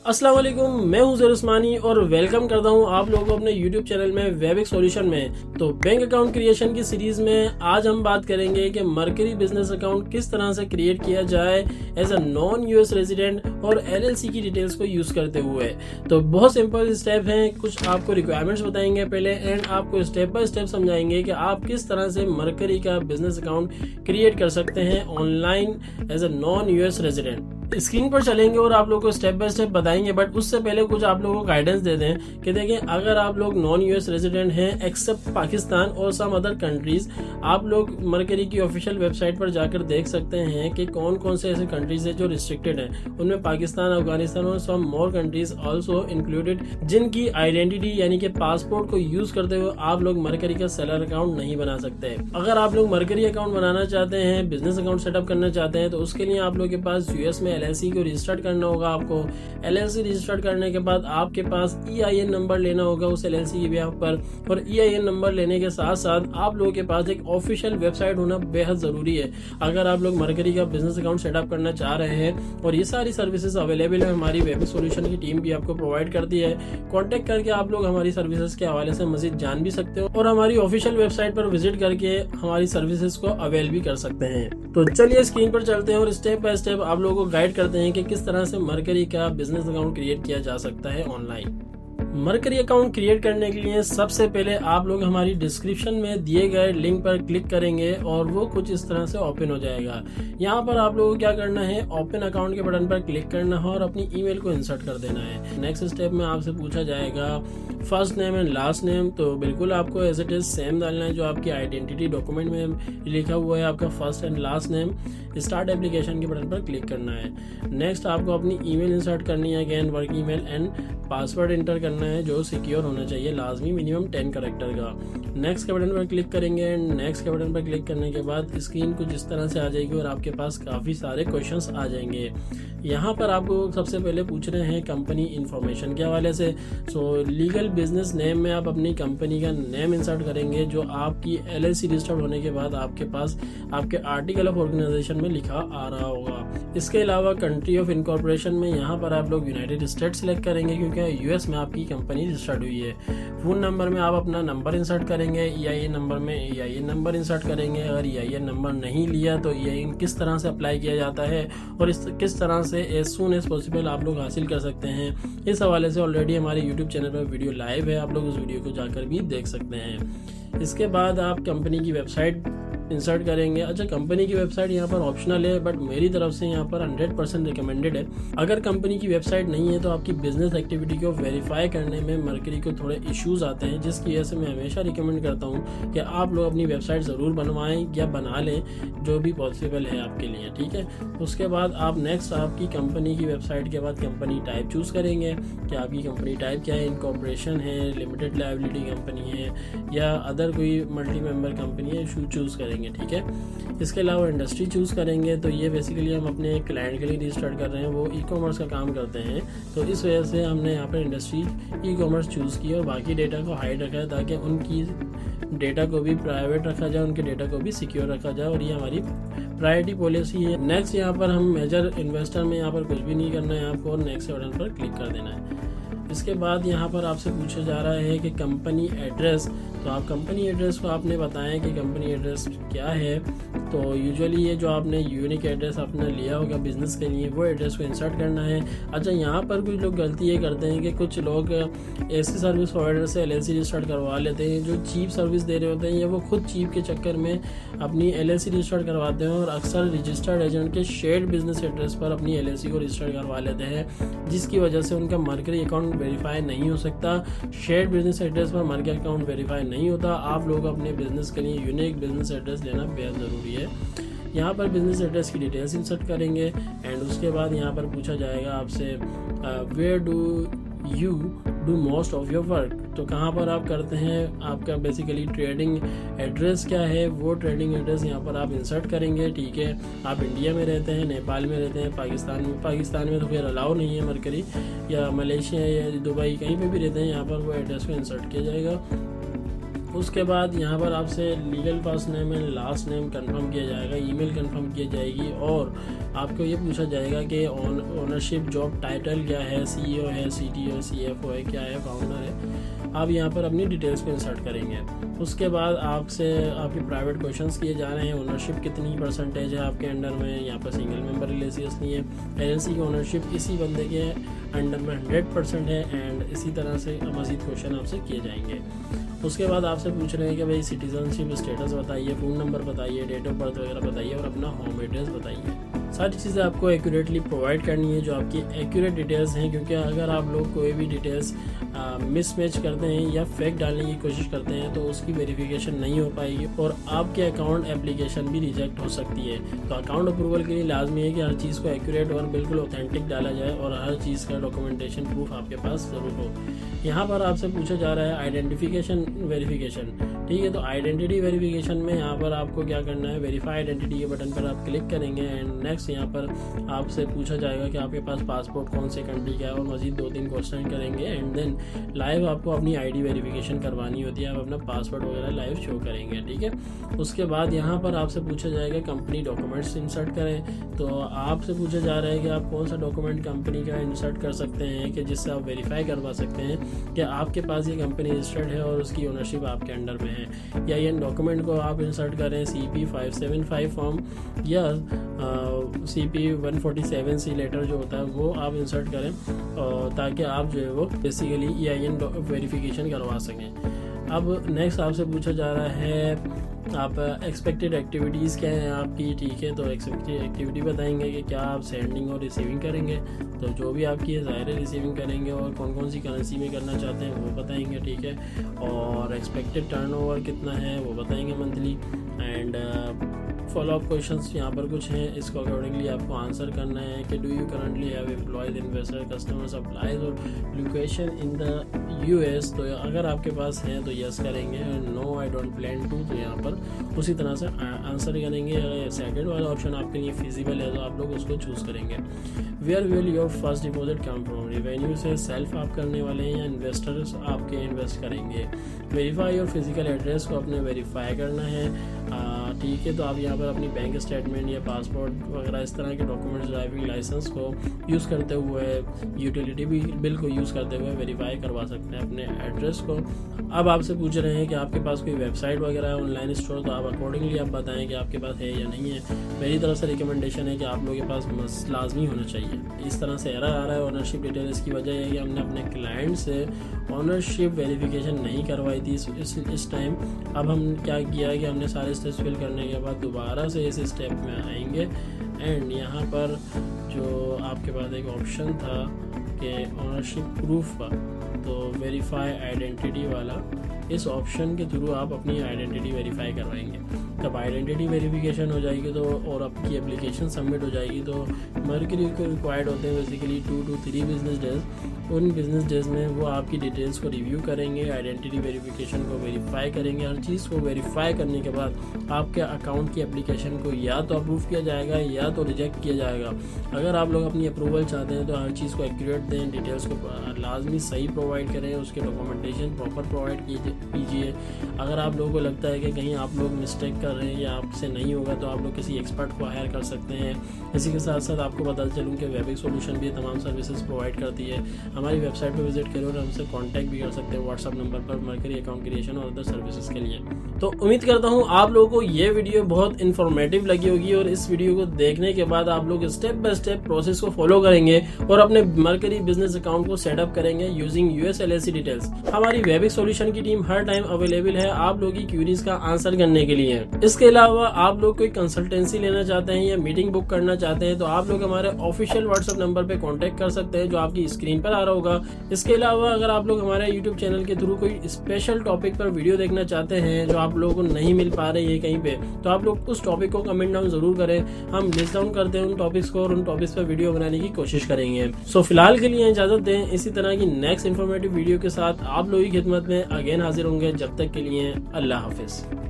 अस्सलाम वालेकुम, मैं हूं ज़र उस्मानी और वेलकम करता हूं आप लोगों को अपने YouTube चैनल में वेबिक सॉल्यूशन में। तो बैंक अकाउंट क्रिएशन की सीरीज में आज हम बात करेंगे कि मरकरी बिजनेस अकाउंट किस तरह से क्रिएट किया जाए as a non US resident और LLC की डिटेल्स को यूज करते हुए। तो बहुत सिंपल स्टेप हैं, कुछ आपको रिक्वायरमेंट्स बताएंगे पहले एंड आपको स्टेप बाय स्टेप समझाएंगे कि आप किस तरह से मरकरी का बिजनेस अकाउंट क्रिएट कर सकते हैं online as a non US resident. Screen पर चलेंगे और आप लोगों को स्टेप बाय स्टेप बताएंगे, बट उससे पहले कुछ आप लोगों को गाइडेंस दे दें कि देखिए, अगर आप लोग नॉन यूएस रेजिडेंट हैं एक्सेप्ट पाकिस्तान और सम अदर कंट्रीज, आप लोग मरकरी की ऑफिशियल वेबसाइट पर जाकर देख सकते हैं कि कौन कौन से ऐसे कंट्रीज है जो रिस्ट्रिक्टेड हैं। उनमें पाकिस्तान, अफगानिस्तान और सम मोर कंट्रीज आल्सो इंक्लूडेड, जिनकी आइडेंटिटी यानी कि पासपोर्ट को यूज करते हुए आप लोग मरकरी का सेलर अकाउंट नहीं बना सकते। अगर आप लोग मरकरी अकाउंट बनाना चाहते हैं, बिजनेस अकाउंट सेटअप करना चाहते हैं, तो उसके लिए आप लोग के पास यूएस में LLC को रजिस्टर्ड करना होगा। आपको LLC रजिस्टर्ड करने के बाद आपके पास EIN नंबर लेना होगा उस LLC की बिहाफ पर, और EIN नंबर लेने के साथ साथ आप लोगों के पास एक ऑफिशियल वेबसाइट होना बेहद जरूरी है अगर आप लोग मरकरी का बिजनेस अकाउंट सेटअप करना चाह रहे हैं। और ये सारी सर्विसेज अवेलेबल है, हमारी वेबिक सॉल्यूशन की टीम भी आपको प्रोवाइड करती है। कॉन्टेक्ट करके आप लोग हमारी सर्विसेज के हवाले से मजीद जान भी सकते हो और हमारी ऑफिशियल वेबसाइट पर विजिट करके हमारी सर्विसेज को अवेल भी कर सकते हैं। तो चलिए स्क्रीन पर चलते हैं और स्टेप बाय स्टेप आप लोगों को गाइड करते हैं कि किस तरह से मरकरी का बिजनेस अकाउंट क्रिएट किया जा सकता है ऑनलाइन। मरकरी अकाउंट क्रिएट करने के लिए सबसे पहले आप लोग हमारी डिस्क्रिप्शन में दिए गए लिंक पर क्लिक करेंगे और वो कुछ इस तरह से ओपन हो जाएगा। यहाँ पर आप लोगों को क्या करना है, ओपन अकाउंट के बटन पर क्लिक करना है और अपनी ईमेल को इंसर्ट कर देना है। नेक्स्ट स्टेप में आपसे पूछा जाएगा first name and last name, तो बिल्कुल आपको एज इट इज सेम डालना है जो आपकी आइडेंटिटी डॉक्यूमेंट में लिखा हुआ है, आपका first and last name. Start application के बटन पर क्लिक करना है। नेक्स्ट आपको अपनी ईमेल इंसर्ट करनी है, again work email, and password inter करना है जो सिक्योर होना चाहिए, लाजमी मिनिमम 10 कैरेक्टर का। नेक्स्ट के बटन पर क्लिक करेंगे एंड नेक्स्ट के बटन पर क्लिक करने के बाद स्क्रीन कुछ इस तरह से आ जाएगी और आपके पास काफ़ी सारे क्वेश्चंस आ जाएंगे। यहाँ पर आपको सबसे पहले पूछ रहे हैं कंपनी इन्फॉर्मेशन के हवाले से। सो लीगल बिजनेस नेम में आप अपनी कंपनी का नेम इंसर्ट करेंगे जो आपकी LLC रजिस्टर्ड होने के बाद आपके पास आपके आर्टिकल ऑफ ऑर्गेनाइजेशन में लिखा आ रहा होगा। इसके अलावा कंट्री ऑफ इनकॉर्पोरेशन में यहाँ पर आप लोग यूनाइटेड स्टेट सेलेक्ट करेंगे क्योंकि US में आपकी कंपनी रजिस्टर्ड हुई है। फोन नंबर में आप अपना नंबर इंसर्ट करेंगे, EIN नंबर में EIN नंबर इंसर्ट करेंगे। अगर EIN नंबर नहीं लिया तो EIN किस तरह से अप्लाई किया जाता है और किस तरह से एज सून एज पॉसिबल आप लोग हासिल कर सकते हैं, इस हवाले से ऑलरेडी हमारे YouTube चैनल पर वीडियो लाइव है, आप लोग उस वीडियो को जाकर भी देख सकते हैं। इसके बाद आप कंपनी की वेबसाइट इंसर्ट करेंगे। अच्छा, कंपनी की वेबसाइट यहाँ पर ऑप्शनल है, बट मेरी तरफ से यहाँ पर 100% रिकमेंडेड है। अगर कंपनी की वेबसाइट नहीं है तो आपकी बिजनेस एक्टिविटी को वेरीफाई करने में मरकरी को थोड़े इश्यूज आते हैं, जिसकी वजह से मैं हमेशा रिकमेंड करता हूँ कि आप लोग अपनी वेबसाइट ज़रूर बनवाएं या बना लें, जो भी पॉसिबल है आपके लिए, ठीक है। उसके बाद आप नेक्स्ट आपकी कंपनी की वेबसाइट के बाद कंपनी टाइप चूज़ करेंगे कि आपकी कंपनी टाइप क्या है, इनकॉर्पोरेशन है, लिमिटेड लायबिलिटी कंपनी है या अदर कोई मल्टी मेंबर कंपनी है, चूज़ करेंगे, ठीक है। इसके अलावा इंडस्ट्री चूज करेंगे, तो ये बेसिकली हम अपने क्लाइंट के लिए रजिस्टर्ड कर रहे हैं, वो ई-कॉमर्स का काम करते हैं, तो इस वजह से हमने यहाँ पर इंडस्ट्री ई-कॉमर्स चूज़ की और बाकी डेटा को हाइड रखा है ताकि उनकी डेटा को भी प्राइवेट रखा जाए, उनके डेटा को भी सिक्योर रखा जाए, और ये हमारी प्रायोरिटी पॉलिसी है। नेक्स्ट यहाँ पर हम मेजर इन्वेस्टर में यहाँ पर कुछ भी नहीं करना है आपको, और नेक्स्ट बटन पर क्लिक कर देना है। इसके बाद यहाँ पर आपसे पूछा जा रहा है कि कंपनी एड्रेस, तो आप कंपनी एड्रेस को आपने बताया कि कंपनी एड्रेस क्या है। तो यूजुअली ये जो आपने यूनिक एड्रेस आपने लिया होगा बिजनेस के लिए, वो एड्रेस को इंसर्ट करना है। अच्छा, यहाँ पर कुछ लोग गलती ये करते हैं कि कुछ लोग ऐसी सर्विस प्रोवाइडर से LLC रजिस्टर्ड करवा लेते हैं जो चीप सर्विस दे रहे होते हैं, या वो खुद चीप के चक्कर में अपनी LLC रजिस्टर्ड करवाते हैं और अक्सर रजिस्टर्ड एजेंट के शेयर्ड बिजनेस एड्रेस पर अपनी LLC को रजिस्टर्ड करवा लेते हैं, जिसकी वजह से उनका मरकरी अकाउंट वेरीफाई नहीं हो सकता। शेयर्ड बिजनेस एड्रेस पर मरकरी अकाउंट वेरीफाई नहीं होता। आप लोग अपने बिजनेस के लिए यूनिक बिजनेस एड्रेस लेना बेहद ज़रूरी है। यहाँ पर बिजनेस एड्रेस की डिटेल्स इंसर्ट करेंगे एंड उसके बाद यहाँ पर पूछा जाएगा आपसे where do you do most of your work, तो कहाँ पर आप करते हैं, आपका बेसिकली ट्रेडिंग एड्रेस क्या है, वो ट्रेडिंग एड्रेस यहाँ पर आप इंसर्ट करेंगे, ठीक है। आप इंडिया में रहते हैं, नेपाल में रहते हैं, पाकिस्तान में तो फिर अलाउ नहीं है मरकरी, या मलेशिया या दुबई कहीं पे भी रहते हैं, यहाँ पर वो एड्रेस को इंसर्ट किया जाएगा। उसके बाद यहाँ पर आपसे legal first name and last name confirm किया जाएगा, ईमेल कंफर्म की जाएगी और आपको ये पूछा जाएगा कि ओनरशिप जॉब टाइटल क्या है, CEO है, CTO है, CFO है, क्या है, फाउंडर है। आप यहाँ पर अपनी डिटेल्स को इंसर्ट करेंगे। उसके बाद आपसे आपके प्राइवेट क्वेश्चंस किए जा रहे हैं। ओनरशिप कितनी परसेंटेज है आपके अंडर में, यहाँ पर सिंगल मेंबर रिलेसियस नहीं है। एजेंसी की ओनरशिप इसी बंदे के अंडर में 100% है एंड इसी तरह से मज़ीद क्वेश्चन आपसे किए जाएंगे। उसके बाद आपसे पूछ रहे हैं कि भाई सिटीजनशिप स्टेटस बताइए, फ़ोन नंबर बताइए, डेट ऑफ बर्थ वगैरह बताइए और अपना होम एड्रेस बताइए। सारी चीज़ें आपको एक्यूरेटली प्रोवाइड करनी है जो आपकी एक्यूरेट डिटेल्स हैं, क्योंकि अगर आप लोग कोई भी डिटेल्स मिसमैच करते हैं या फेक डालने की कोशिश करते हैं तो उसकी वेरिफिकेशन नहीं हो पाएगी और आपके अकाउंट एप्लीकेशन भी रिजेक्ट हो सकती है। तो अकाउंट अप्रूवल के लिए लाजमी है कि हर चीज़ को एक्यूरेट और बिल्कुल ऑथेंटिक डाला जाए और हर चीज़ का डॉक्यूमेंटेशन प्रूफ आपके पास ज़रूर हो। यहाँ पर आपसे पूछा जा रहा है आइडेंटिफिकेशन वेरिफिकेशन, ठीक है। तो आइडेंटिटी वेरिफिकेशन में यहाँ पर आपको क्या करना है, वेरीफाई आइडेंटिटी के बटन पर आप क्लिक करेंगे एंड नेक्स्ट यहाँ पर आपसे पूछा जाएगा कि आपके पास पासपोर्ट कौन से कंट्री का है और मजीद 2-3 क्वेश्चन करेंगे एंड देन लाइव आपको अपनी ID वेरिफिकेशन करवानी होती है। आप अपना पासवर्ड वगैरह लाइव शो करेंगे, ठीक है। उसके बाद यहाँ पर आपसे पूछा जाएगा कंपनी डॉक्यूमेंट्स इंसर्ट करें। तो आपसे पूछा जा रहा है कि आप कौन सा डॉक्यूमेंट कंपनी का इंसर्ट कर सकते हैं कि जिससे आप वेरीफाई करवा सकते हैं कि आपके पास ये कंपनी रजिस्टर्ड है और उसकी ओनरशिप आपके अंडर में है। या इन डॉक्यूमेंट को आप इंसर्ट करें CP 575 फॉर्म या CP 147C लेटर जो होता है वो आप इंसर्ट करें ताकि आप जो है वो बेसिकली EIN वेरिफिकेशन करवा सकें। अब नेक्स्ट आपसे पूछा जा रहा है आप एक्सपेक्टेड एक्टिविटीज़ क्या हैं आपकी, ठीक है। तो एक्सपेक्टेड एक्टिविटी बताएंगे कि क्या आप सेंडिंग और रिसीविंग करेंगे, तो जो भी आपकी है ज़ाहिर है रिसीविंग करेंगे और कौन कौन सी करेंसी में करना चाहते हैं वो बताएंगे, ठीक है। और एक्सपेक्टेड टर्नओवर कितना है वो बताएंगे मंथली एंड फॉलोअप क्वेश्चंस यहाँ पर कुछ हैं, इसको अकॉर्डिंगली आपको आंसर करना है कि do you currently have employees, investor, customer, supplies और लोकेशन इन द US। तो अगर आपके पास है तो यस करेंगे, no I don't plan to, तो यहाँ पर उसी तरह से आंसर करेंगे। सेकंड वाला ऑप्शन आपके लिए फिजिबल है तो आप लोग उसको चूज़ करेंगे। Where will your first deposit come from, revenue से सेल्फ आप करने वाले हैं या इन्वेस्टर्स आपके इन्वेस्ट करेंगे। वेरीफाई और फिजिकल एड्रेस को अपने वेरीफाई करना है, ठीक है। तो आप यहाँ पर अपनी बैंक स्टेटमेंट या पासपोर्ट वगैरह इस तरह के डॉक्यूमेंट्स, ड्राइविंग लाइसेंस को यूज़ करते हुए, यूटिलिटी बिल को यूज़ करते हुए वेरीफाई करवा सकते हैं अपने एड्रेस को। अब आपसे पूछ रहे हैं कि आपके पास कोई वेबसाइट वगैरह है, ऑनलाइन स्टोर, तो आप अकॉर्डिंगली आप बताएं कि आपके पास है या नहीं है। मेरी तरफ से रिकमेंडेशन है कि आप लोगों के पास लाजमी होना चाहिए। इस तरह से एरर आ रहा है ओनरशिप डिटेल्स की वजह है कि हमने अपने क्लाइंट से ओनरशिप वेरिफिकेशन नहीं करवाई थी इस टाइम। अब हम क्या किया है कि हमने सारे स्टेप्स फिल करने के बाद दोबारा से इस स्टेप में आएंगे एंड यहाँ पर जो आपके पास एक ऑप्शन था कि ओनरशिप प्रूफ का, तो वेरीफाई आइडेंटिटी वाला, इस ऑप्शन के थ्रू आप अपनी आइडेंटिटी वेरीफाई करवाएंगे। जब आइडेंटिटी वेरिफिकेशन हो जाएगी तो और आपकी एप्लीकेशन सबमिट हो जाएगी तो मर्करी को रिक्वायर्ड होते हैं बेसिकली 2 to 3 बिजनेस डेज। उन बिजनेस डेज में वो आपकी डिटेल्स को रिव्यू करेंगे, आइडेंटिटी वेरिफिकेशन को वेरीफाई करेंगे। हर चीज़ को वेरीफाई करने के बाद आपके अकाउंट की एप्लीकेशन को या तो अप्रूव किया जाएगा या तो रिजेक्ट किया जाएगा। अगर आप लोग अपनी अप्रूवल चाहते हैं तो हर चीज़ को एक्यूरेट दें, डिटेल्स को लाजमी सही प्रोवाइड करें, उसके डॉक्यूमेंटेशन प्रॉपर प्रोवाइड कीजिए। अगर आप लोगों को लगता है कि कहीं आप लोग मिस्टेक कर रहे हैं या आपसे नहीं होगा तो आप लोग किसी एक्सपर्ट को हायर कर सकते हैं। इसी के साथ साथ आपको बता चलूँ कि वेबिक्स सॉल्यूशन भी तमाम सर्विसेज प्रोवाइड करती है। हमारी वेबसाइट पर विजिट करें और हमसे कांटेक्ट भी कर सकते हैं व्हाट्सएप नंबर पर मर्करी अकाउंट क्रिएशन और अदर सर्विसेज के लिए। तो उम्मीद करता हूँ आप लोगों को ये वीडियो बहुत इन्फॉर्मेटिव लगी होगी और इस वीडियो को देखने के बाद आप लोग स्टेप बाय स्टेप प्रोसेस को फॉलो करेंगे और अपने मर्करी बिजनेस अकाउंट को सेटअप करेंगे यूजिंग US LLC डिटेल्स। हमारी वेबिक्स सॉल्यूशन की टीम हर टाइम अवेलेबल है आप लोगों की क्वेरीज का आंसर करने के लिए। इसके अलावा आप लोग कोई कंसल्टेंसी लेना चाहते हैं या मीटिंग बुक करना चाहते हैं तो आप लोग हमारे ऑफिशियल व्हाट्सएप नंबर पे कांटेक्ट कर सकते हैं जो आपकी स्क्रीन पर आ रहा होगा। इसके अलावा अगर आप लोग हमारे यूट्यूब चैनल के थ्रू कोई स्पेशल टॉपिक पर वीडियो देखना चाहते हैं जो आप लोगों को नहीं मिल पा रही है कहीं पे, तो आप लोग उस टॉपिक को कमेंट डाउन जरूर करें। हम लिस्ट डाउन करते हैं उन टॉपिक्स को और उन टॉपिक्स पर वीडियो बनाने की कोशिश करेंगे। सो फिलहाल के लिए इजाजत दें, इसी तरह की नेक्स्ट इन्फॉर्मेटिव वीडियो के साथ आप लोगों की खिदमत में अगेन हाजिर होंगे। जब तक के लिए अल्लाह हाफिज।